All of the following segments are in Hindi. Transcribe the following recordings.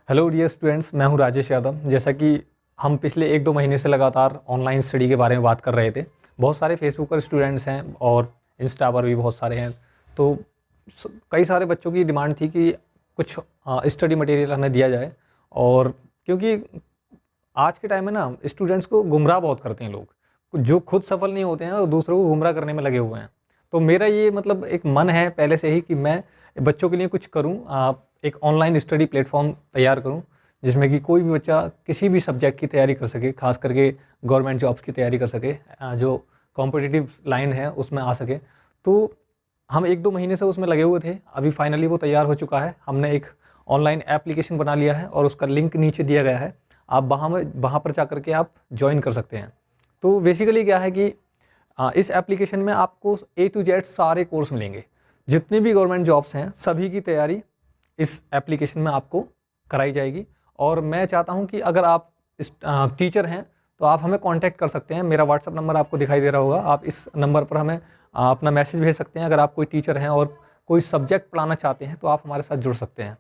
हेलो डियर स्टूडेंट्स, मैं हूं राजेश यादव। जैसा कि हम पिछले 1-2 महीने से लगातार ऑनलाइन स्टडी के बारे में बात कर रहे थे। बहुत सारे फेसबुक पर स्टूडेंट्स हैं और इंस्टा पर भी बहुत सारे हैं। तो कई सारे बच्चों की डिमांड थी कि कुछ स्टडी मटेरियल हमें दिया जाए। और क्योंकि आज के टाइम में ना स्टूडेंट्स को गुमराह बहुत करते हैं लोग, जो खुद सफल नहीं होते हैं और दूसरों को गुमराह करने में लगे हुए हैं। तो मेरा ये मतलब एक मन है पहले से ही कि मैं बच्चों के लिए कुछ करूं, एक ऑनलाइन स्टडी प्लेटफॉर्म तैयार करूं जिसमें कि कोई भी बच्चा किसी भी सब्जेक्ट की तैयारी कर सके, खास करके गवर्नमेंट जॉब्स की तैयारी कर सके, जो कॉम्पिटिटिव लाइन है उसमें आ सके। तो हम 1-2 महीने से उसमें लगे हुए थे। अभी फाइनली वो तैयार हो चुका है। हमने एक ऑनलाइन एप्लीकेशन बना लिया है और उसका लिंक नीचे दिया गया है। आप वहाँ पर जा कर के आप ज्वाइन कर सकते हैं। तो बेसिकली क्या है कि इस एप्लीकेशन में आपको A to Z सारे कोर्स मिलेंगे। जितनी भी गवर्नमेंट जॉब्स हैं सभी की तैयारी इस एप्लीकेशन में आपको कराई जाएगी। और मैं चाहता हूं कि अगर आप टीचर हैं तो आप हमें कांटेक्ट कर सकते हैं। मेरा व्हाट्सअप नंबर आपको दिखाई दे रहा होगा। आप इस नंबर पर हमें अपना मैसेज भेज सकते हैं। अगर आप कोई टीचर हैं और कोई सब्जेक्ट पढ़ाना चाहते हैं तो आप हमारे साथ जुड़ सकते हैं,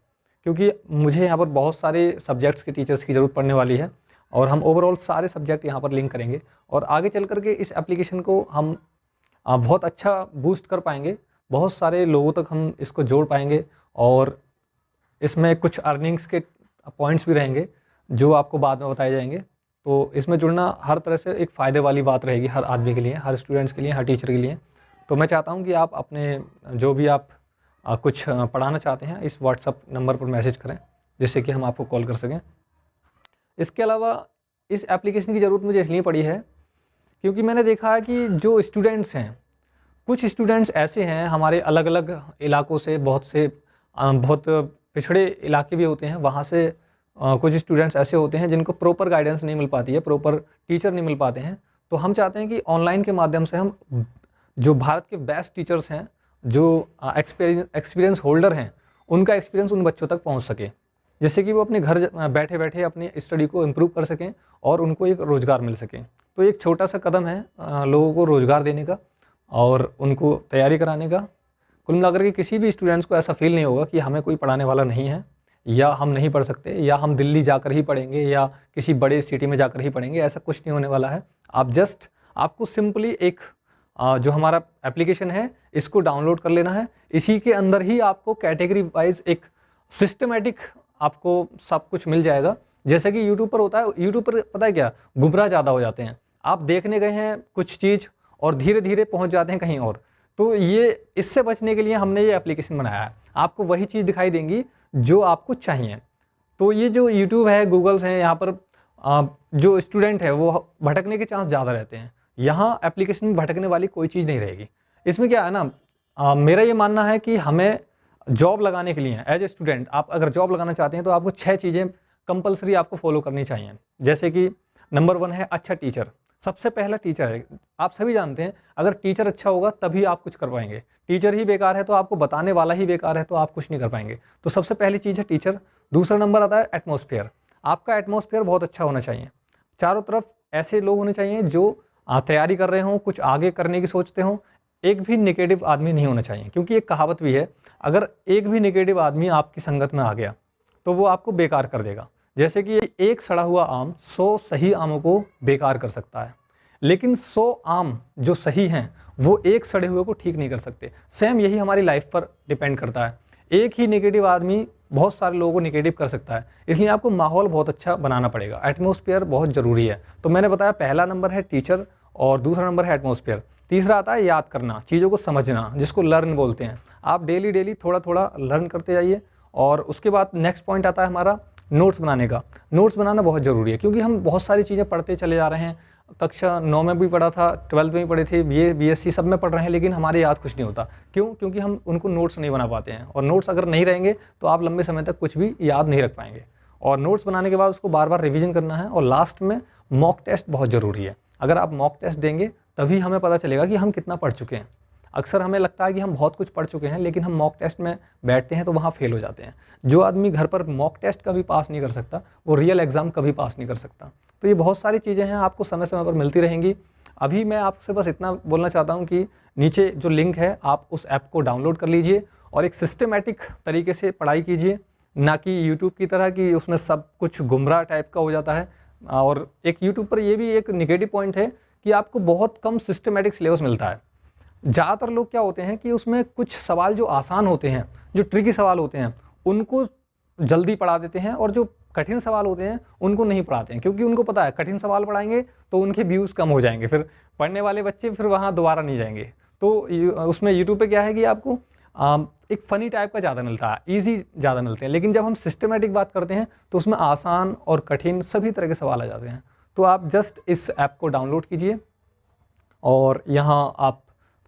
क्योंकि मुझे यहाँ पर बहुत सारे सब्जेक्ट्स के टीचर्स की ज़रूरत पड़ने वाली है और हम ओवरऑल सारे सब्जेक्ट यहाँ पर लिंक करेंगे। और आगे चल कर के इस एप्लीकेशन को हम बहुत अच्छा बूस्ट कर पाएंगे। बहुत सारे लोगों तक हम इसको जोड़ पाएंगे और इसमें कुछ अर्निंग्स के पॉइंट्स भी रहेंगे जो आपको बाद में बताए जाएंगे। तो इसमें जुड़ना हर तरह से एक फ़ायदे वाली बात रहेगी, हर आदमी के लिए, हर स्टूडेंट्स के लिए, हर टीचर के लिए। तो मैं चाहता हूँ कि आप अपने जो भी आप कुछ पढ़ाना चाहते हैं इस व्हाट्सअप नंबर पर मैसेज करें जिससे कि हम आपको कॉल कर सकें। इसके अलावा इस एप्लीकेशन की ज़रूरत मुझे इसलिए पड़ी है क्योंकि मैंने देखा है कि जो स्टूडेंट्स हैं, कुछ स्टूडेंट्स ऐसे हैं हमारे अलग अलग इलाकों से, बहुत पिछड़े इलाके भी होते हैं, वहाँ से कुछ स्टूडेंट्स ऐसे होते हैं जिनको प्रॉपर गाइडेंस नहीं मिल पाती है, प्रॉपर टीचर नहीं मिल पाते हैं। तो हम चाहते हैं कि ऑनलाइन के माध्यम से हम जो भारत के बेस्ट टीचर्स हैं, जो एक्सपीरियंस होल्डर हैं, उनका एक्सपीरियंस उन बच्चों तक पहुँच सके, जिससे कि वो अपने घर बैठे बैठे अपनी स्टडी को इम्प्रूव कर सकें और उनको एक रोज़गार मिल सके। तो एक छोटा सा कदम है लोगों को रोज़गार देने का और उनको तैयारी कराने का। कुल मिलाकर के किसी भी स्टूडेंट्स को ऐसा फील नहीं होगा कि हमें कोई पढ़ाने वाला नहीं है, या हम नहीं पढ़ सकते, या हम दिल्ली जाकर ही पढ़ेंगे, या किसी बड़े सिटी में जाकर ही पढ़ेंगे। ऐसा कुछ नहीं होने वाला है। आपको सिंपली एक जो हमारा एप्लीकेशन है इसको डाउनलोड कर लेना है। इसी के अंदर ही आपको कैटेगरी वाइज एक सिस्टमेटिक आपको सब कुछ मिल जाएगा। जैसे कि यूट्यूब पर होता है, यूट्यूब पर पता है क्या, गुमराह ज़्यादा हो जाते हैं। आप देखने गए हैं कुछ चीज़ और धीरे धीरे पहुंच जाते हैं कहीं और। तो ये इससे बचने के लिए हमने ये एप्लीकेशन बनाया है। आपको वही चीज़ दिखाई देंगी जो आपको चाहिए। तो ये जो यूट्यूब है, गूगल्स हैं, यहाँ पर जो स्टूडेंट है वो भटकने के चांस ज़्यादा रहते हैं। यहाँ एप्लीकेशन में भटकने वाली कोई चीज़ नहीं रहेगी। इसमें क्या है ना, मेरा ये मानना है कि हमें जॉब लगाने के लिए एज ए स्टूडेंट, आप अगर जॉब लगाना चाहते हैं तो आपको 6 चीज़ें कंपलसरी आपको फॉलो करनी चाहिए। जैसे कि नंबर 1 है अच्छा टीचर। सबसे पहला टीचर है। आप सभी जानते हैं अगर टीचर अच्छा होगा तभी आप कुछ कर पाएंगे। टीचर ही बेकार है तो आपको बताने वाला ही बेकार है तो आप कुछ नहीं कर पाएंगे। तो सबसे पहली चीज़ है टीचर। दूसरा नंबर आता है एटमॉस्फेयर। आपका एटमॉस्फेयर बहुत अच्छा होना चाहिए। चारों तरफ ऐसे लोग होने चाहिए जो तैयारी कर रहे हों, कुछ आगे करने की सोचते हों। एक भी नेगेटिव आदमी नहीं होना चाहिए, क्योंकि एक कहावत भी है, अगर एक भी नेगेटिव आदमी आपकी संगत में आ गया तो वो आपको बेकार कर देगा। जैसे कि एक सड़ा हुआ आम 100 सही आमों को बेकार कर सकता है, लेकिन 100 आम जो सही हैं वो एक सड़े हुए को ठीक नहीं कर सकते। सेम यही हमारी लाइफ पर डिपेंड करता है। एक ही नेगेटिव आदमी बहुत सारे लोगों को नेगेटिव कर सकता है। इसलिए आपको माहौल बहुत अच्छा बनाना पड़ेगा। एटमॉस्फेयर बहुत ज़रूरी है। तो मैंने बताया पहला नंबर है टीचर और दूसरा नंबर है एटमॉस्फेयर। तीसरा आता है याद करना, चीज़ों को समझना, जिसको लर्न बोलते हैं। आप डेली थोड़ा थोड़ा लर्न करते जाइए। और उसके बाद नेक्स्ट पॉइंट आता है हमारा नोट्स बनाने का। नोट्स बनाना बहुत ज़रूरी है, क्योंकि हम बहुत सारी चीज़ें पढ़ते चले जा रहे हैं। कक्षा 9 में भी पढ़ा था, 12th में भी पढ़े थे, BSc सब में पढ़ रहे हैं, लेकिन हमारे याद कुछ नहीं होता। क्यों? क्योंकि हम उनको नोट्स नहीं बना पाते हैं। और नोट्स अगर नहीं रहेंगे तो आप लंबे समय तक कुछ भी याद नहीं रख पाएंगे। और नोट्स बनाने के बाद उसको बार बार रिवीजन करना है। और लास्ट में मॉक टेस्ट बहुत ज़रूरी है। अगर आप मॉक टेस्ट देंगे तभी हमें पता चलेगा कि हम कितना पढ़ चुके हैं। अक्सर हमें लगता है कि हम बहुत कुछ पढ़ चुके हैं, लेकिन हम मॉक टेस्ट में बैठते हैं तो वहाँ फेल हो जाते हैं। जो आदमी घर पर मॉक टेस्ट कभी पास नहीं कर सकता वो रियल एग्ज़ाम कभी पास नहीं कर सकता। तो ये बहुत सारी चीज़ें हैं, आपको समय समय पर मिलती रहेंगी। अभी मैं आपसे बस इतना बोलना चाहता हूँ कि नीचे जो लिंक है आप उस ऐप को डाउनलोड कर लीजिए और एक सिस्टमेटिक तरीके से पढ़ाई कीजिए। ना कि यूट्यूब की तरह कि उसमें सब कुछ गुमराह टाइप का हो जाता है। और एक यूट्यूब पर ये भी एक निगेटिव पॉइंट है कि आपको बहुत कम सिस्टमेटिक सिलेबस मिलता है। ज़्यादातर लोग क्या होते हैं कि उसमें कुछ सवाल जो आसान होते हैं, जो ट्रिकी सवाल होते हैं, उनको जल्दी पढ़ा देते हैं, और जो कठिन सवाल होते हैं उनको नहीं पढ़ाते हैं, क्योंकि उनको पता है कठिन सवाल पढ़ाएंगे तो उनके व्यूज़ कम हो जाएंगे, फिर पढ़ने वाले बच्चे फिर वहाँ दोबारा नहीं जाएंगे। तो उसमें यूट्यूब पे क्या है कि आपको एक फ़नी टाइप का ज़्यादा मिलता है, ईजी ज़्यादा मिलते हैं। लेकिन जब हम सिस्टमेटिक बात करते हैं तो उसमें आसान और कठिन सभी तरह के सवाल आ जाते हैं। तो आप जस्ट इस ऐप को डाउनलोड कीजिए, और यहाँ आप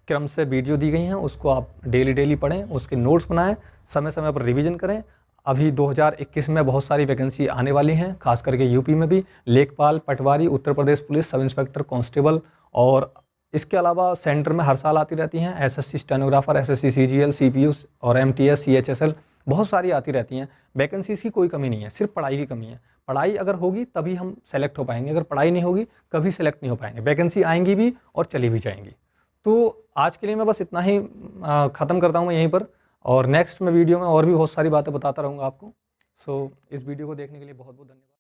क्रम से वीडियो दी गई हैं, उसको आप डेली पढ़ें, उसके नोट्स बनाएं, समय समय पर रिवीजन करें। अभी 2021 में बहुत सारी वैकेंसी आने वाली हैं, खास करके यूपी में भी लेखपाल, पटवारी, Uttar Pradesh police, sub inspector, constable, और इसके अलावा सेंटर में हर साल आती रहती हैं SSC stenographer, SSC CGL, CPU और एमटीएस, सीएचएसएल, बहुत सारी आती रहती हैं। वैकेंसीज की कोई कमी नहीं है, सिर्फ पढ़ाई की कमी है। पढ़ाई अगर होगी तभी हम सेलेक्ट हो पाएंगे, अगर पढ़ाई नहीं होगी कभी सेलेक्ट नहीं हो पाएंगे। वैकेंसी आएंगी भी और चली भी जाएंगी। तो आज के लिए मैं बस इतना ही ख़त्म करता हूँ मैं यहीं पर, और नेक्स्ट में वीडियो में और भी बहुत सारी बातें बताता रहूँगा आपको। सो इस वीडियो को देखने के लिए बहुत बहुत धन्यवाद।